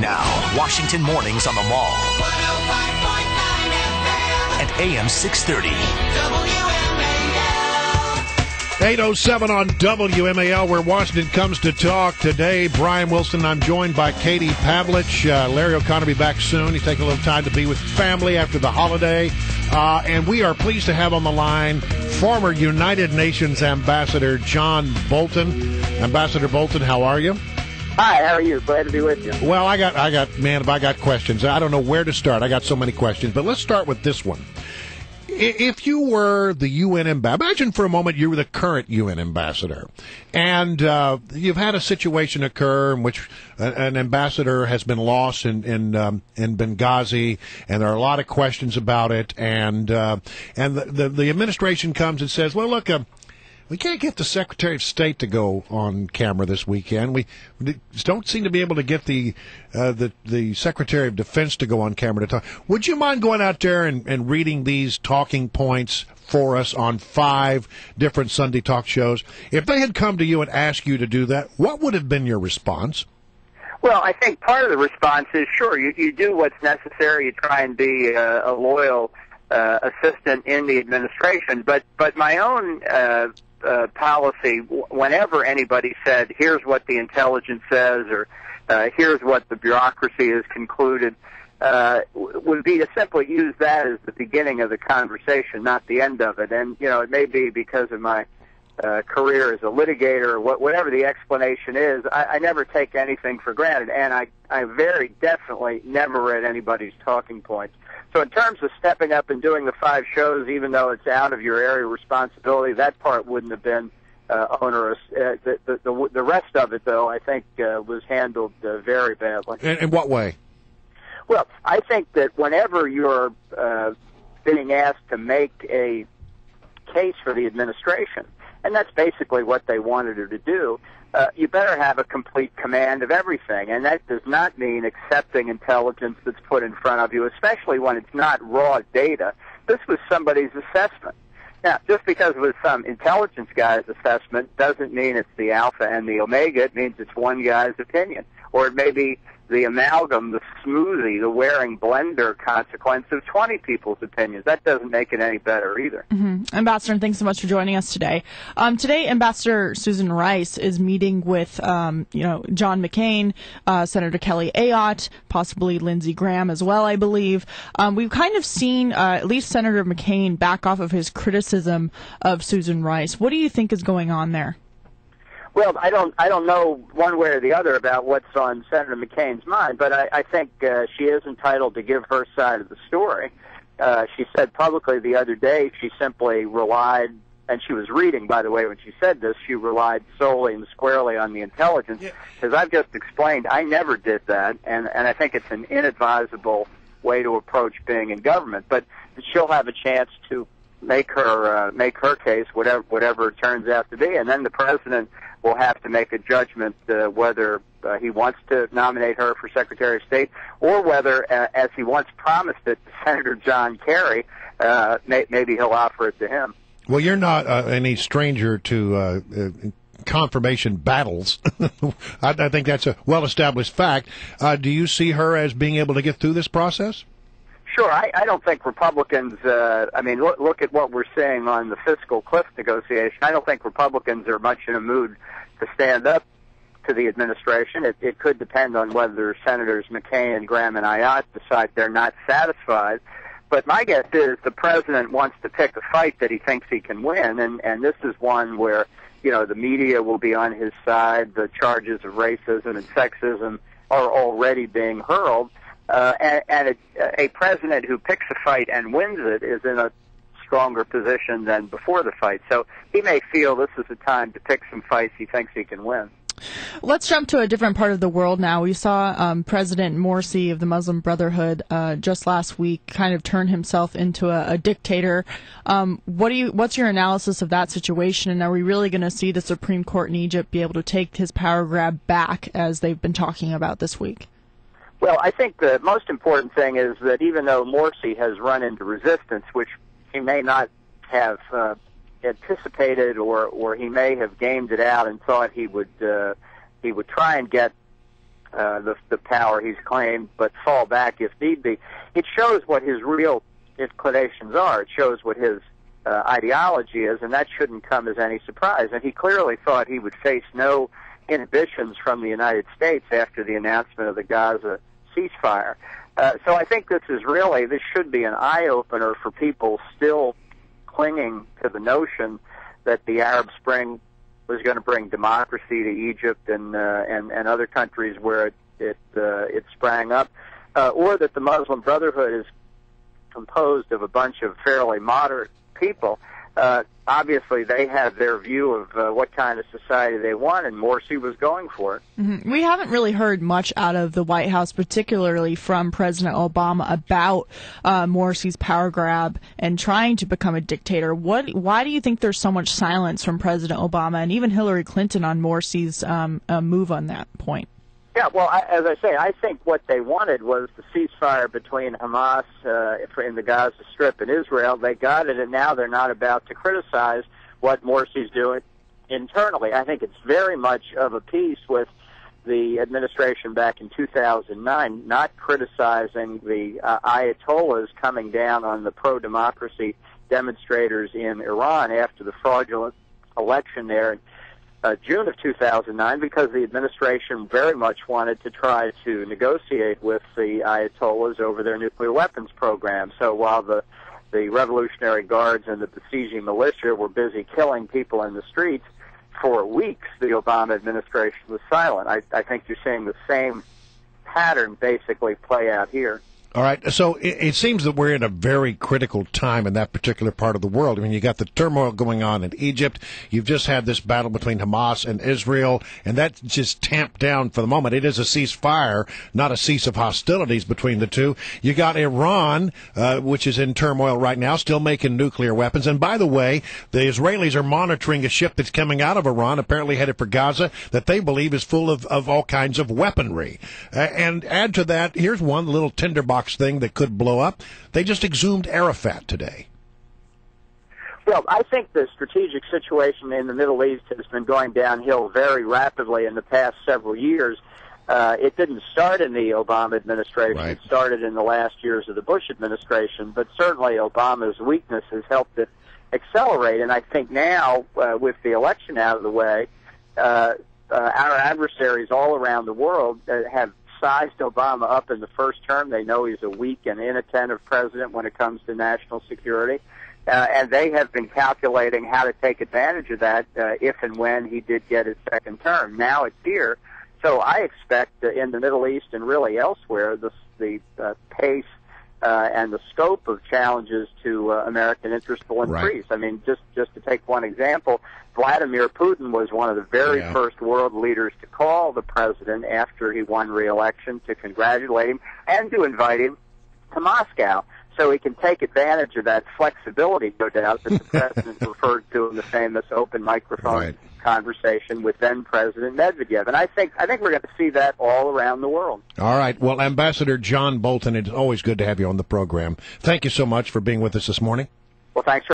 Now, Washington Mornings on the Mall. 105.9 FM. And AM 630. WMAL. 8:07 on WMAL, where Washington comes to talk today. Brian Wilson, I'm joined by Katie Pavlich. Larry O'Connor will be back soon. He's taking a little time to be with family after the holiday. And we are pleased to have on the line former United Nations Ambassador John Bolton. Ambassador Bolton, how are you? Hi, how are you? Glad to be with you. Well, I got questions. I don't know where to start. I got so many questions, but let's start with this one. If you were the UN ambassador, imagine for a moment you were the current UN ambassador, and you've had a situation occur in which an ambassador has been lost in Benghazi, and there are a lot of questions about it, and the administration comes and says, well, look, we can't get the Secretary of State to go on camera this weekend. We don't seem to be able to get the Secretary of Defense to go on camera to talk. Would you mind going out there and reading these talking points for us on 5 different Sunday talk shows? If they had come to you and asked you to do that, what would have been your response? Well, I think part of the response is, sure, you do what's necessary. You try and be a loyal assistant in the administration. But my own policy, whenever anybody said, here's what the intelligence says, or here's what the bureaucracy has concluded, would be to simply use that as the beginning of the conversation, not the end of it. And, it may be because of my career as a litigator, or whatever the explanation is, I never take anything for granted, and I very definitely never read anybody's talking points. So in terms of stepping up and doing the 5 shows, even though it's out of your area of responsibility, that part wouldn't have been onerous. The rest of it, though, I think was handled very badly. In what way? Well, I think that whenever you're being asked to make a case for the administration, and that's basically what they wanted her to do, you better have a complete command of everything, and that does not mean accepting intelligence that's put in front of you, especially when it's not raw data. This was somebody's assessment. Now, just because it was some intelligence guy's assessment doesn't mean it's the alpha and the omega. It means it's one guy's opinion. Or it may be the amalgam, the smoothie, the wearing blender consequence of 20 people's opinions. That doesn't make it any better either. Mm-hmm. Ambassador, thanks so much for joining us today. Today, Ambassador Susan Rice is meeting with, John McCain, Senator Kelly Ayotte, possibly Lindsey Graham as well, I believe. We've kind of seen at least Senator McCain back off of his criticism of Susan Rice. What do you think is going on there? Well, I don't know one way or the other about what's on Senator McCain's mind, but I think she is entitled to give her side of the story. She said publicly the other day she simply relied, and she was reading, by the way, when she said this, she relied solely and squarely on the intelligence. As I've just explained, I never did that, and I think it's an inadvisable way to approach being in government. But she'll have a chance to make her case, whatever it turns out to be, and then the president will have to make a judgment whether he wants to nominate her for Secretary of State, or whether, as he once promised it to Senator John Kerry, maybe he'll offer it to him. Well, you're not any stranger to confirmation battles. I think that's a well-established fact. Do you see her as being able to get through this process? Sure. I don't think Republicans, look at what we're seeing on the fiscal cliff negotiation. I don't think Republicans are much in a mood to stand up to the administration. It could depend on whether Senators McCain and Graham and Ayotte decide they're not satisfied. But my guess is the president wants to pick a fight that he thinks he can win, and this is one where, the media will be on his side. The charges of racism and sexism are already being hurled. And a president who picks a fight and wins it is in a stronger position than before the fight. So he may feel this is the time to pick some fights he thinks he can win. Let's jump to a different part of the world now. We saw President Morsi of the Muslim Brotherhood just last week kind of turn himself into a dictator. What's your analysis of that situation, and are we really going to see the Supreme Court in Egypt be able to take his power grab back, as they've been talking about this week? Well, I think the most important thing is that even though Morsi has run into resistance, which he may not have anticipated, or he may have gamed it out and thought he would try and get the power he's claimed, but fall back if need be. It shows what his real inclinations are. It shows what his ideology is, and that shouldn't come as any surprise. And he clearly thought he would face no inhibitions from the United States after the announcement of the Gaza ceasefire. So I think this should be an eye-opener for people still clinging to the notion that the Arab Spring was going to bring democracy to Egypt and other countries where it sprang up, or that the Muslim Brotherhood is composed of a bunch of fairly moderate people. Obviously, they have their view of what kind of society they want, and Morsi was going for it. Mm-hmm. We haven't really heard much out of the White House, particularly from President Obama, about Morsi's power grab and trying to become a dictator. Why do you think there's so much silence from President Obama and even Hillary Clinton on Morsi's move on that point? Yeah, well, as I say, I think what they wanted was the ceasefire between Hamas in the Gaza Strip and Israel. They got it, and now they're not about to criticize what Morsi's doing internally. I think it's very much of a piece with the administration back in 2009, not criticizing the Ayatollahs coming down on the pro-democracy demonstrators in Iran after the fraudulent election there in June of 2009, because the administration very much wanted to try to negotiate with the Ayatollahs over their nuclear weapons program. So while the Revolutionary Guards and the besieging militia were busy killing people in the streets for weeks, the Obama administration was silent. I think you're seeing the same pattern basically play out here. All right, so it seems that we're in a very critical time in that particular part of the world. I mean, you got the turmoil going on in Egypt. You've just had this battle between Hamas and Israel, and that's just tamped down for the moment. It is a ceasefire, not a cease of hostilities between the two. You got Iran, which is in turmoil right now, still making nuclear weapons. And by the way, the Israelis are monitoring a ship that's coming out of Iran, apparently headed for Gaza, that they believe is full of all kinds of weaponry. And add to that, here's one little tinderbox thing that could blow up. They just exhumed Arafat today. Well, I think the strategic situation in the Middle East has been going downhill very rapidly in the past several years. It didn't start in the Obama administration. Right. It started in the last years of the Bush administration, but certainly Obama's weakness has helped it accelerate. And I think now, with the election out of the way, our adversaries all around the world have sized Obama up in the first term. They know he's a weak and inattentive president when it comes to national security. And they have been calculating how to take advantage of that if and when he did get his second term. Now it's here. So I expect in the Middle East and really elsewhere, the pace and the scope of challenges to American interest will increase. Right. I mean, just to take one example, Vladimir Putin was one of the very first world leaders to call the president after he won re-election to congratulate him and to invite him to Moscow, so he can take advantage of that flexibility, no doubt, that the president referred to in the famous open microphone conversation with then-President Medvedev. And I think we're going to see that all around the world. All right. Well, Ambassador John Bolton, it's always good to have you on the program. Thank you so much for being with us this morning. Well, thanks for